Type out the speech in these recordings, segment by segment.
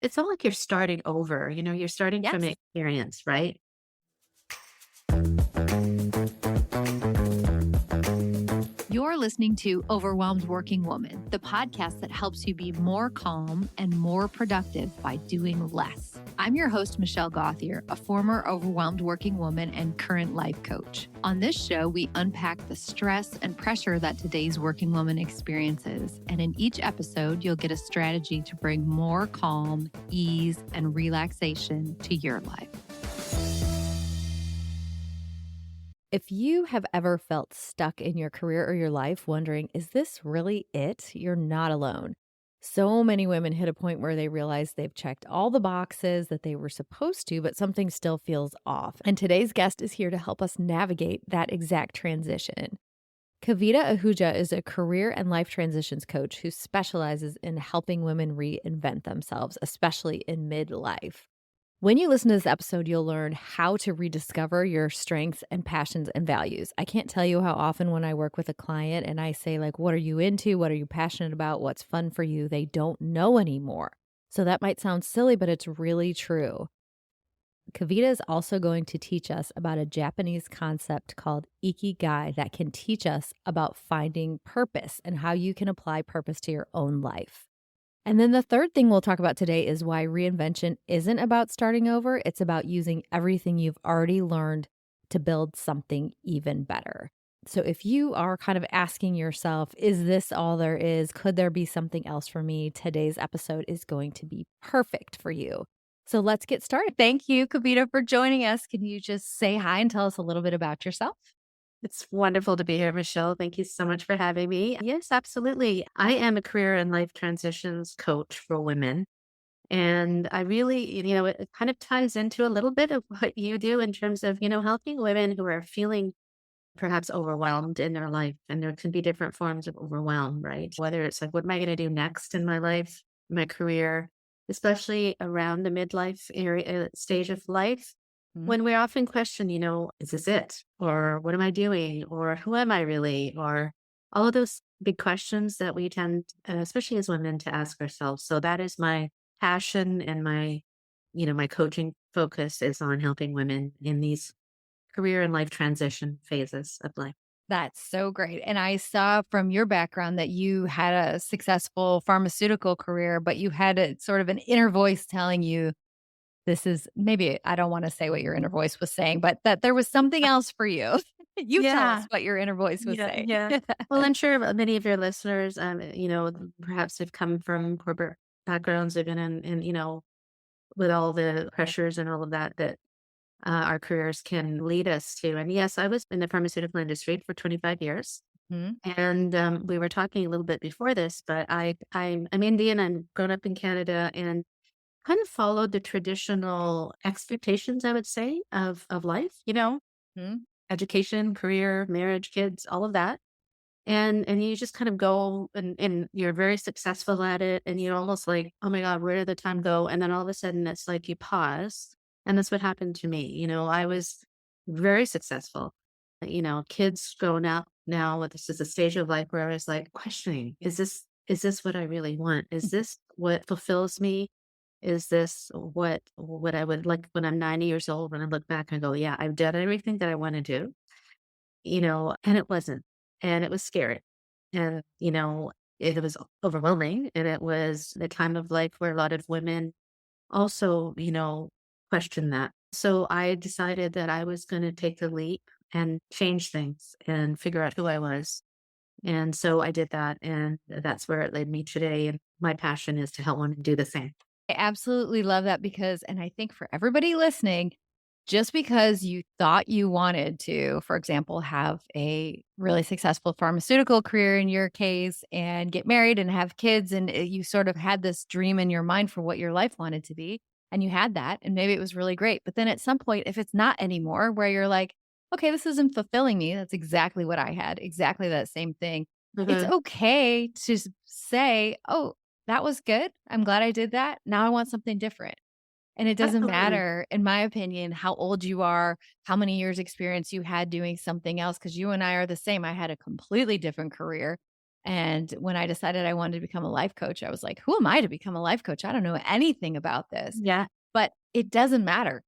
it's all like you're starting over, you're starting from Yes. experience, right? You're listening to Overwhelmed Working Woman, the podcast that helps you be more calm and more productive by doing less. I'm your host, Michelle Gauthier, a former overwhelmed working woman and current life coach. On this show, we unpack the stress and pressure that today's working woman experiences. And in each episode, you'll get a strategy to bring more calm, ease, and relaxation to your life. If you have ever felt stuck in your career or your life wondering, is this really it? You're not alone. So many women hit a point where they realize they've checked all the boxes that they were supposed to, but something still feels off. And today's guest is here to help us navigate that exact transition. Kavita Ahuja is a career and life transitions coach who specializes in helping women reinvent themselves, especially in midlife. When you listen to this episode, you'll learn how to rediscover your strengths and passions and values. I can't tell you how often when I work with a client and I say, like, what are you into? What are you passionate about? What's fun for you? They don't know anymore. So that might sound silly, but it's really true. Kavita is also going to teach us about a Japanese concept called Ikigai that can teach us about finding purpose and how you can apply purpose to your own life. And then the third thing we'll talk about today is why reinvention isn't about starting over. It's about using everything you've already learned to build something even better. So if you are kind of asking yourself, is this all there is? Could there be something else for me? Today's episode is going to be perfect for you. So let's get started. Thank you, Kavita, for joining us. Can you just say hi and tell us a little bit about yourself? It's wonderful to be here, Michelle. Thank you so much for having me. Yes, absolutely. I am a career and life transitions coach for women. And I really, it kind of ties into a little bit of what you do in terms of, helping women who are feeling perhaps overwhelmed in their life. And there can be different forms of overwhelm, right? Whether it's like, what am I going to do next in my life, my career, especially around the midlife area stage of life, Mhm. when we often question, is this it? Or what am I doing? Or who am I really? Or all of those big questions that we tend, especially as women, to ask ourselves. So that is my passion and my coaching focus is on helping women in these career and life transition phases of life. That's so great. And I saw from your background that you had a successful pharmaceutical career, but you had a sort of an inner voice telling you this is maybe I don't want to say what your inner voice was saying, but that there was something else for you. You tell us Yeah. what your inner voice was Yeah. saying. Yeah. Well, I'm sure many of your listeners, perhaps have come from corporate backgrounds, have been in, with all the pressures and all of that our careers can lead us to. And yes, I was in the pharmaceutical industry for 25 years. Mhm. And we were talking a little bit before this, but I'm Indian. I'm grown up in Canada and kind of followed the traditional expectations, I would say, of life, Mhm. education, career, marriage, kids, all of that. And you just kind of go and you're very successful at it. And you're almost like, oh my God, where did the time go? And then all of a sudden it's like you pause. And that's what happened to me. I was very successful. Kids grown up now, this is a stage of life where I was like questioning, is this what I really want? Is this what fulfills me? Is this what I would like when I'm 90 years old, when I look back and go, yeah, I've done everything that I want to do, and it wasn't. And it was scary. And, it was overwhelming. And it was the time of life where a lot of women also, question that. So I decided that I was going to take the leap and change things and figure out who I was. And so I did that. And that's where it led me today. And my passion is to help women do the same. I absolutely love that because, and I think for everybody listening, just because you thought you wanted to, for example, have a really successful pharmaceutical career in your case and get married and have kids, and you sort of had this dream in your mind for what your life wanted to be, and you had that, and maybe it was really great. But then at some point, if it's not anymore, where you're like, okay, this isn't fulfilling me, that's exactly what I had, exactly that same thing. It's Mhm. okay to say, oh, that was good. I'm glad I did that. Now I want something different. And it doesn't Absolutely. matter, in my opinion, how old you are, how many years experience you had doing something else, because you and I are the same. I had a completely different career. And when I decided I wanted to become a life coach, I was like, who am I to become a life coach? I don't know anything about this, Yeah. but it doesn't matter.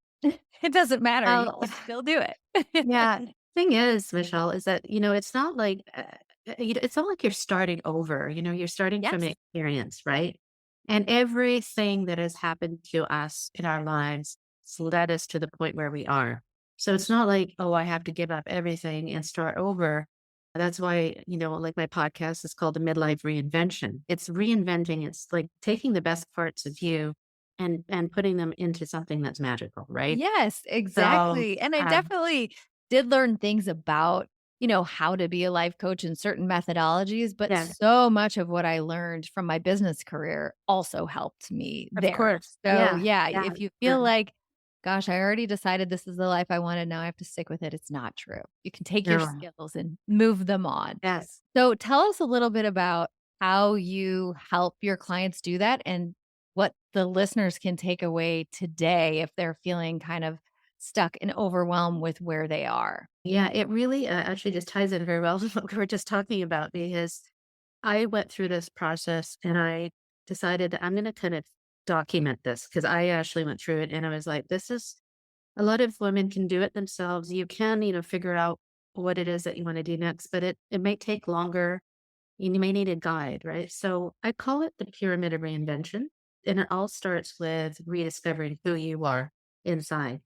It doesn't matter. You Well, can still do it. yeah. Thing is, Michelle, is that, it's not like, it's not like you're starting over, you're starting from Yes. experience, right? And everything that has happened to us in our lives has led us to the point where we are. So it's not like, oh, I have to give up everything and start over. That's why, like my podcast is called the Midlife Reinvention. It's reinventing. It's like taking the best parts of you and putting them into something that's magical, right? Yes, So, exactly, and I definitely did learn things about, how to be a life coach and certain methodologies, but yeah, so much of what I learned from my business career also helped me of there. course. So, Yeah, yeah, yeah, if you yeah. feel like, "Gosh, I already decided this is the life I wanted, now I have to stick with it," it's not true. You can take your No, skills and move them on. yes. So tell us a little bit about how you help your clients do that and what the listeners can take away today if they're feeling kind of stuck and overwhelmed with where they are. Yeah, it really, actually just ties in very well with what we were just talking about because I went through this process and I decided that I'm gonna kind of document this because I actually went through it and I was like, "This is" a lot of women can do it themselves. You can, figure out what it is that you wanna do next, but it may take longer. You may need a guide, right? So I call it the pyramid of reinvention. And it all starts with rediscovering who you are inside.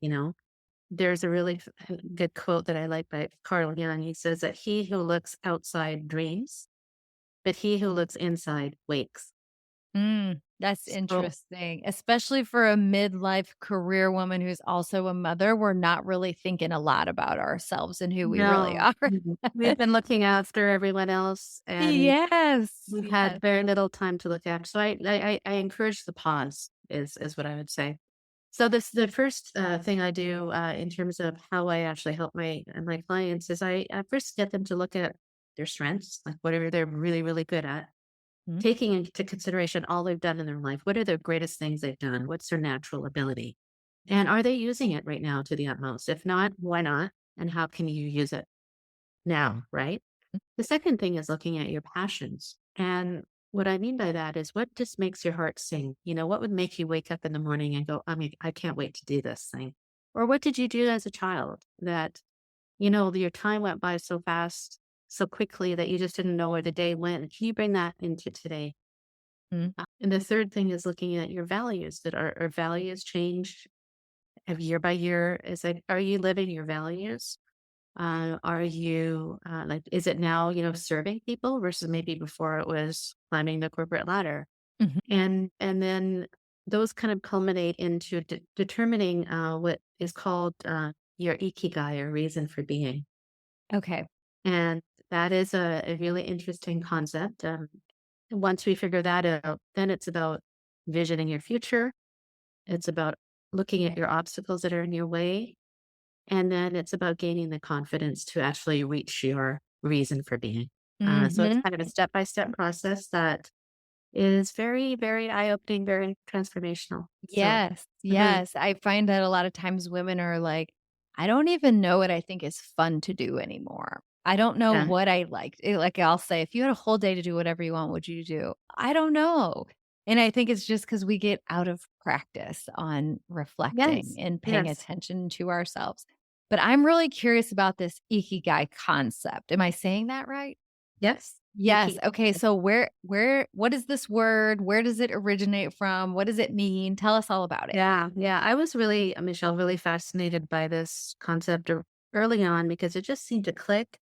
There's a really good quote that I like by Carl Jung. He says that he who looks outside dreams, but he who looks inside wakes. That's So interesting, especially for a midlife career woman who's also a mother. We're not really thinking a lot about ourselves and who we really no, are. we've been looking after everyone else and Yes, we've had yes. very little time to look after. So I encourage the pause is what I would say. So this the first thing I do in terms of how I actually help my clients is I first get them to look at their strengths, like whatever they're really really good at, Mhm, taking into consideration all they've done in their life. What are the greatest things they've done? What's their natural ability, and are they using it right now to the utmost? If not, why not? And how can you use it now? Right. The second thing is looking at your passions. And what I mean by that is what just makes your heart sing? What would make you wake up in the morning and go, I can't wait to do this thing? Or what did you do as a child that, your time went by so fast, so quickly that you just didn't know where the day went? Can you bring that into today? mhm, And the third thing is looking at your values that are values changed year by year. Are you living your values? Are you like, is it now, serving people versus maybe before it was climbing the corporate ladder? mhm. And then those kind of culminate into determining what is called your Ikigai or reason for being. Okay. And that is a really interesting concept. Once we figure that out, then it's about visioning your future. It's about looking at your obstacles that are in your way, and then it's about gaining the confidence to actually reach your reason for being. So it's Mhm. kind of a step-by-step process that is very, very eye-opening, very transformational. So Yes, mhm, yes. I find that a lot of times women are like, I don't even know what I think is fun to do anymore. I don't know yeah. what I like. Like I'll say, if you had a whole day to do whatever you want, would you do? I don't know. And I think it's just because we get out of practice on reflecting Yes, and paying yes, attention to ourselves. But I'm really curious about this Ikigai concept. Am I saying that right? yes. Yes, okay, so where what is this word? Where does it originate from? What does it mean? Tell us all about it. Yeah, yeah. I was really, Michelle, really fascinated by this concept early on because it just seemed to click,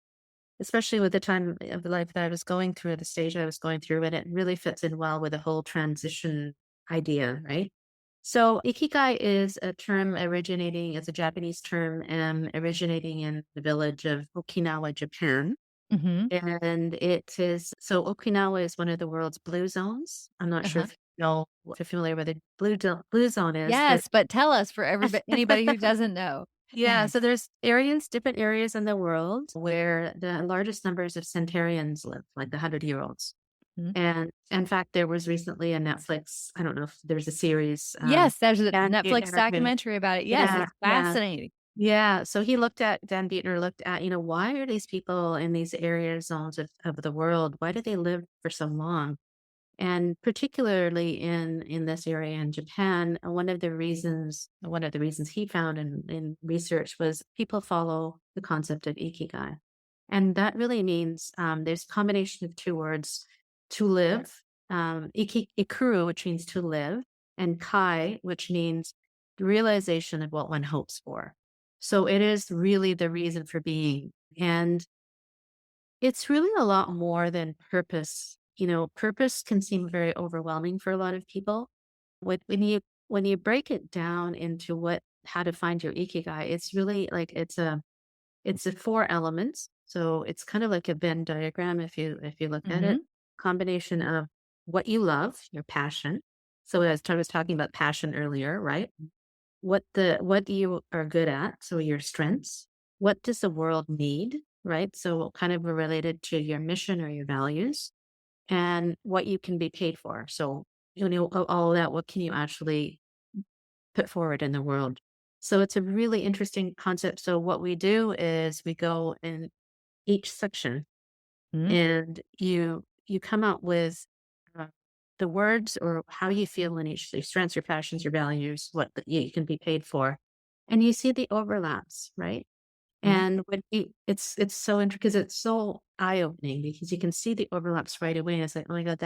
especially with the time of life that I was going through, the stage I was going through, and it really fits in well with the whole transition idea, right? So Ikigai is a term originating, it's a Japanese term originating in the village of Okinawa, Japan. Mhm. And it is, so Okinawa is one of the world's blue zones. I'm not sure Uh-huh. if you know, if you're familiar with the blue zone is, but Yes, but tell us for everybody anybody who doesn't know. yeah, so there's different areas in the world where the largest numbers of centenarians live, like the 100-year-olds. Mhm. And in fact, there was recently a Netflix, I don't know if there's a series, Yes, there's a and Netflix documentary about it. Yes, yeah, it's yeah. fascinating. Yeah, so Dan Buettner looked at, why are these people in these area zones of the world? Why do they live for so long? And particularly in this area in Japan, one of the reasons he found in research was people follow the concept of Ikigai. And that really means there's a combination of two words, to live, ikuru, which means to live, and kai, which means the realization of what one hopes for. So it is really the reason for being. And it's really a lot more than purpose. Purpose can seem very overwhelming for a lot of people. When you break it down into what how to find your ikigai, it's really like it's a four elements. So it's kind of like a Venn diagram if you look at it. Mhm. Combination of what you love, your passion. So as I was talking about passion earlier, right? What you are good at, so your strengths. What does the world need, right? So kind of related to your mission or your values, and what you can be paid for. So, all of that, what can you actually put forward in the world? So it's a really interesting concept. So what we do is we go in each section Mhm. and you come out with uh, the words or how you feel in each, your strengths, your passions, your values, what you can be paid for, and you see the overlaps, right? Mhm. And it's so interesting because it's so eye opening because you can see the overlaps right away. And it's like, oh my god,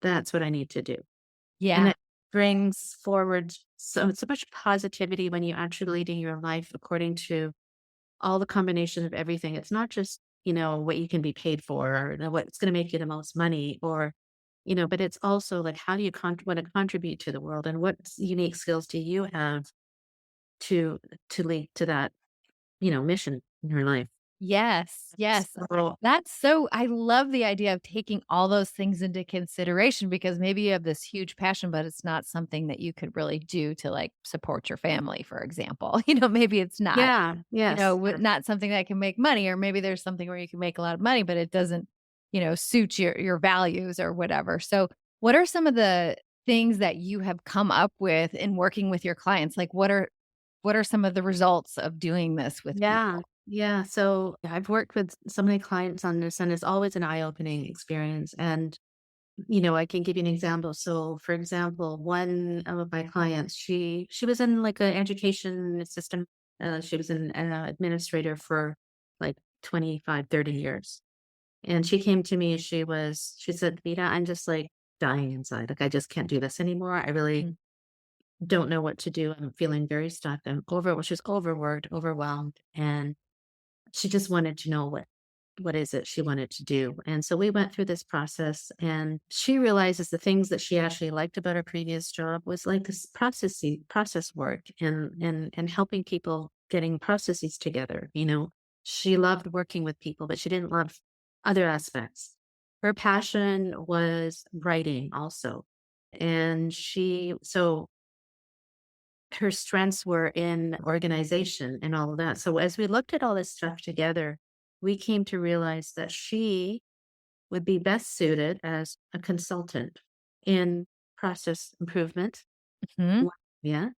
that's what I need to do, and Yeah. it brings forward so much positivity when you actually leading your life according to all the combination of everything. It's not just, what you can be paid for or what's going to make you the most money or, but it's also like, how do you want to contribute to the world and what unique skills do you have to, to lead to that, mission in your life? Yes, yes. So, That's so I love the idea of taking all those things into consideration because maybe you have this huge passion, but it's not something that you could really do to, like, support your family, for example. Maybe it's not, yeah, yes, yes. not something that can make money, or maybe there's something where you can make a lot of money, but it doesn't, suit your values or whatever. So, what are some of the things that you have come up with in working with your clients? Like, what are some of the results of doing this with Yeah, people? yeah. So I've worked with so many clients on this and it's always an eye-opening experience. And I can give you an example. So, for example, one of my clients, she was in like an education system. She was an administrator for like 25, 30 years. And she came to me, she said, Vita, I'm just like dying inside. Like, I just can't do this anymore. I really Mm. don't know what to do. I'm feeling very stuck. She's overworked, overwhelmed. And she just wanted to know what is it she wanted to do. And so we went through this process and she realizes the things that she actually liked about her previous job was like this process work and helping people getting processes together. She loved working with people, but she didn't love other aspects. Her passion was writing also. And her strengths were in organization and all of that. So as we looked at all this stuff together, we came to realize that she would be best suited as a consultant in process improvement. Mhm. Yeah,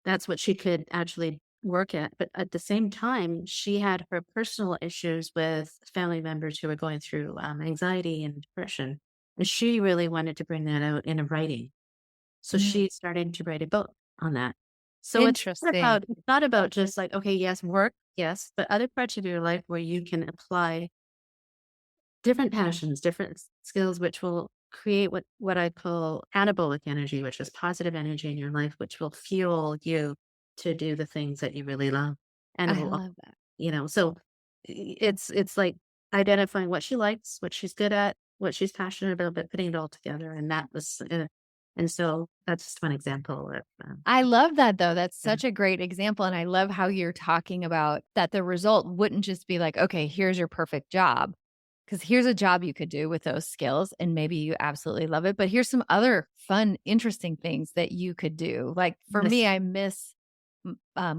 that's what she could actually work at. But at the same time, she had her personal issues with family members who were going through anxiety and depression. And she really wanted to bring that out in a writing. So Mm. she started to write a book on that. So Interesting. it's not about just like, okay, yes, work, yes, but other parts of your life where you can apply different passions, different skills, which will create what I call anabolic energy, which is positive energy in your life, which will fuel you to do the things that you really love. And it I will, love that. so it's like identifying what she likes, what she's good at, what she's passionate about, but putting it all together. And so that's just one example of, I love that though. That's yeah. such a great example, and I love how you're talking about that the result wouldn't just be like, "Okay, here's your perfect job." Because here's a job you could do with those skills, and maybe you absolutely love it, but here's some other fun, interesting things that you could do. Like, for me, Yes. I miss,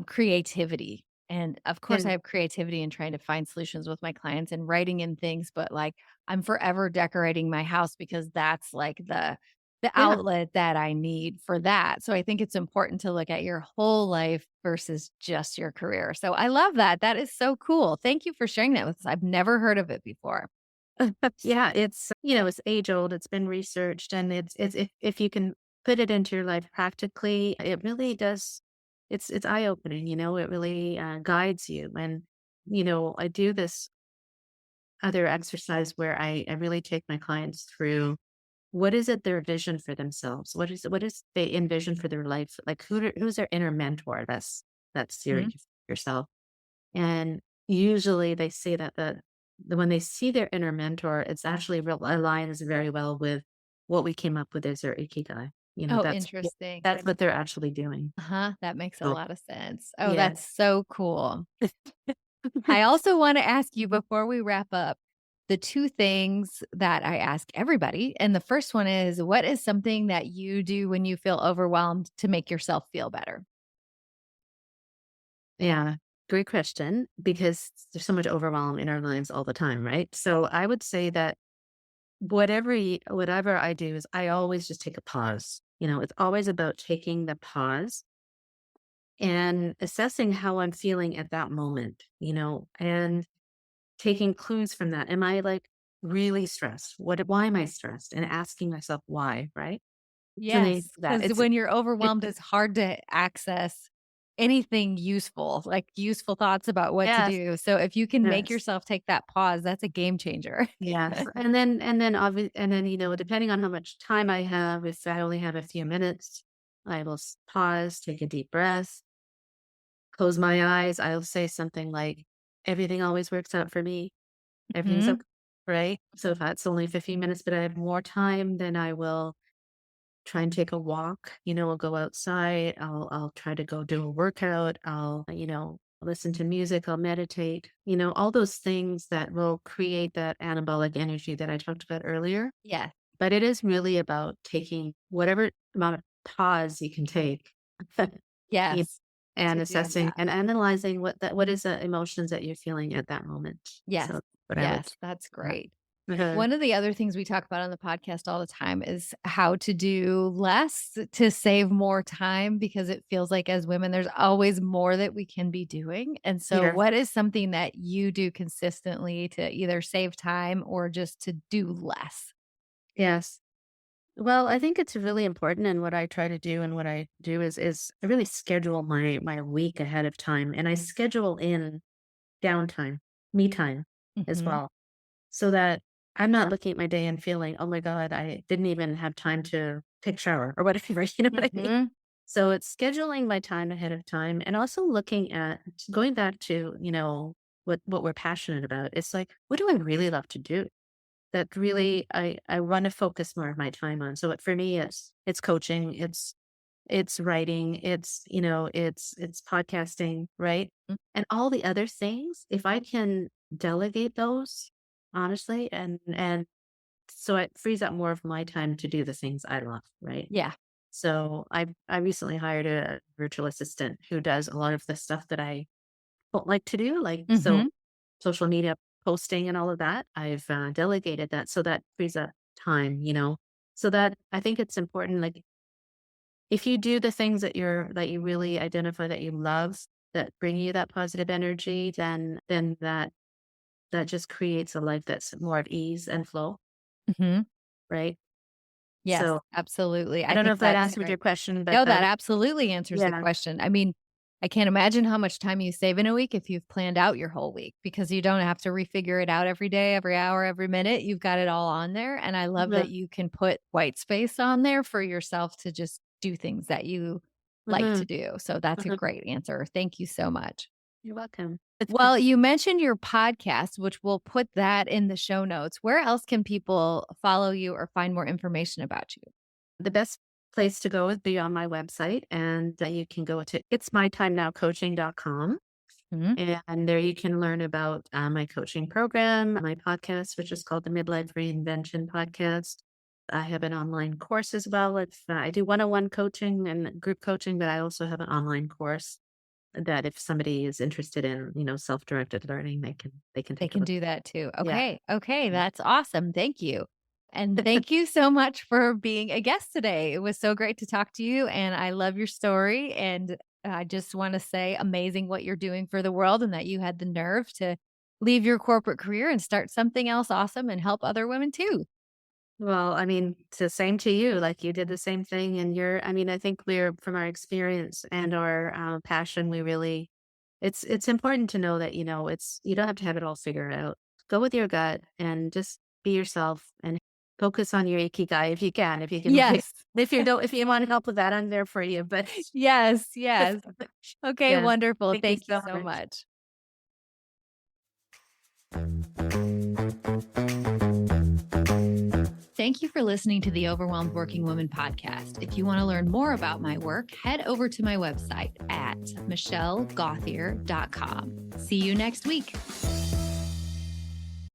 creativity, and, of course, I And have creativity in trying to find solutions with my clients and writing and things, but, like, I'm forever decorating my house because the Yeah. outlet that I need for that. So I think it's important to look at your whole life versus just your career. So I love that. That is so cool. Thank you for sharing that with us. I've never heard of it before. Yeah, it's age old, it's been researched, and it's if you can put it into your life practically, it really does it's eye-opening, it really, guides you, and, I do this other exercise where I really take my clients through what is it their vision for themselves? What is they envision for their life? Like, who's their inner mentor? That's Mhm. yourself. And usually they say that when they see their inner mentor, it's actually real aligns very well with what we came up with as their Ikigai. Oh, interesting. That's what they're actually doing. Uh-huh. That makes a So, lot of sense. Oh, that's yes. so cool. I also want to ask you before we wrap up the two things that I ask everybody. And the first one is, what is something that you do when you feel overwhelmed to make yourself feel better? Yeah. Great question, because there's so much overwhelm in our lives all the time, right? So I would say that whatever I do is I always just take a pause. It's always about taking the pause and assessing how I'm feeling at that moment, and taking clues from that. Am I like really stressed? Why am I stressed? And asking myself why, right? So then Yes, that because it's when you're it, overwhelmed, it's hard to access anything useful, like useful thoughts about what to yes, do. So if you can make yes, yourself take that pause, that's a game changer. yes. And then depending on how much time I have, if I only have a few minutes, I will pause, take a deep breath, close my eyes. I'll say something like, "Everything always works out for me. Everything's Mhm. okay." Right? So if that's only 15 minutes, but I have more time, then I will try and take a walk, I'll go outside, I'll try to go do a workout, I'll, listen to music, I'll meditate, all those things that will create that anabolic energy that I talked about earlier. Yeah. But it is really about taking whatever amount of pause you can take. you Yes. and To do assessing that. and analyzing what is the emotions that you're feeling at that moment. Yes. So what I would Yes, that's that. great. Uh-huh. One of the other things we talk about on the podcast all the time is how to do less to save more time because it feels like as women, there's always more that we can be doing. And so, Yeah. what is something that you do consistently to either save time or just to do less? Yes. Well, I think it's really important, and what I try to do and what I do is I really schedule my week ahead of time, and I schedule in downtime, me time as Hmm. well, so that I'm not looking at my day and feeling, "Oh my god, I didn't even have time to take a shower," or whatever, you know what I mean? Hmm. So it's scheduling my time ahead of time, and also looking at going back to, what we're passionate about. It's like, what do I really love to do? That really I wanna focus more of my time on. So, for me, it's coaching, it's writing, it's podcasting, right? And all the other things, if I can delegate those, honestly, and so it frees up more of my time to do the things I love, right? Yeah. So, I recently hired a virtual assistant who does a lot of the stuff that I don't like to do, like, Hmm. social media posting and all of that, I've, delegated that, so that frees up time, So that I think it's important, like, if you do the things that you really identify that you love, that bring you that positive energy, then that just creates a life that's more at ease and flow, Hmm. right? Yes, So, absolutely. I I don't know think if that that's answered great. your question, but No, that that absolutely answers the yeah. question. I mean, I can't imagine how much time you save in a week if you've planned out your whole week because you don't have to refigure it out every day, every hour, every minute. You've got it all on there. And I love Mhm, that you can put white space on there for yourself to just do things that you like to mhm, do. So that's a mhm. great answer. Thank you so much. You're welcome. Well, you mentioned your podcast, which we'll put that in the show notes. Where else can people follow you or find more information about you? The best place to go would be on my website, and, you can go to itsmytimenowcoaching.com, Mhm. and there you can learn about, my coaching program, my podcast, which is called the Midlife Reinvention Podcast. I have an online course as well. I do one-on-one coaching and group coaching, but I also have an online course that if somebody is interested in, self-directed learning, they can They take a can look. do that too. Yeah. Okay. Okay. That's awesome. Thank you. And thank you so much for being a guest today. It was so great to talk to you, and I love your story. And I just want to say, amazing what you're doing for the world, and that you had the nerve to leave your corporate career and start something else awesome and help other women too. Well, I mean, it's the same to you, like, you did the same thing, and I mean, I think we're from our experience and our, passion, we really it's important to know that, it's you don't have to have it all figured out. Go with your gut and just be yourself and focus on your Ikigai if you can, if you can Yes. if you want help with that, I'm there for you, but Yes. Yes. Okay. yes, Wonderful. thank you Thank you so so much. much. Thank you for listening to the Overwhelmed Working Woman podcast. If you want to learn more about my work, head over to my website at michellegothier.com. See you next week.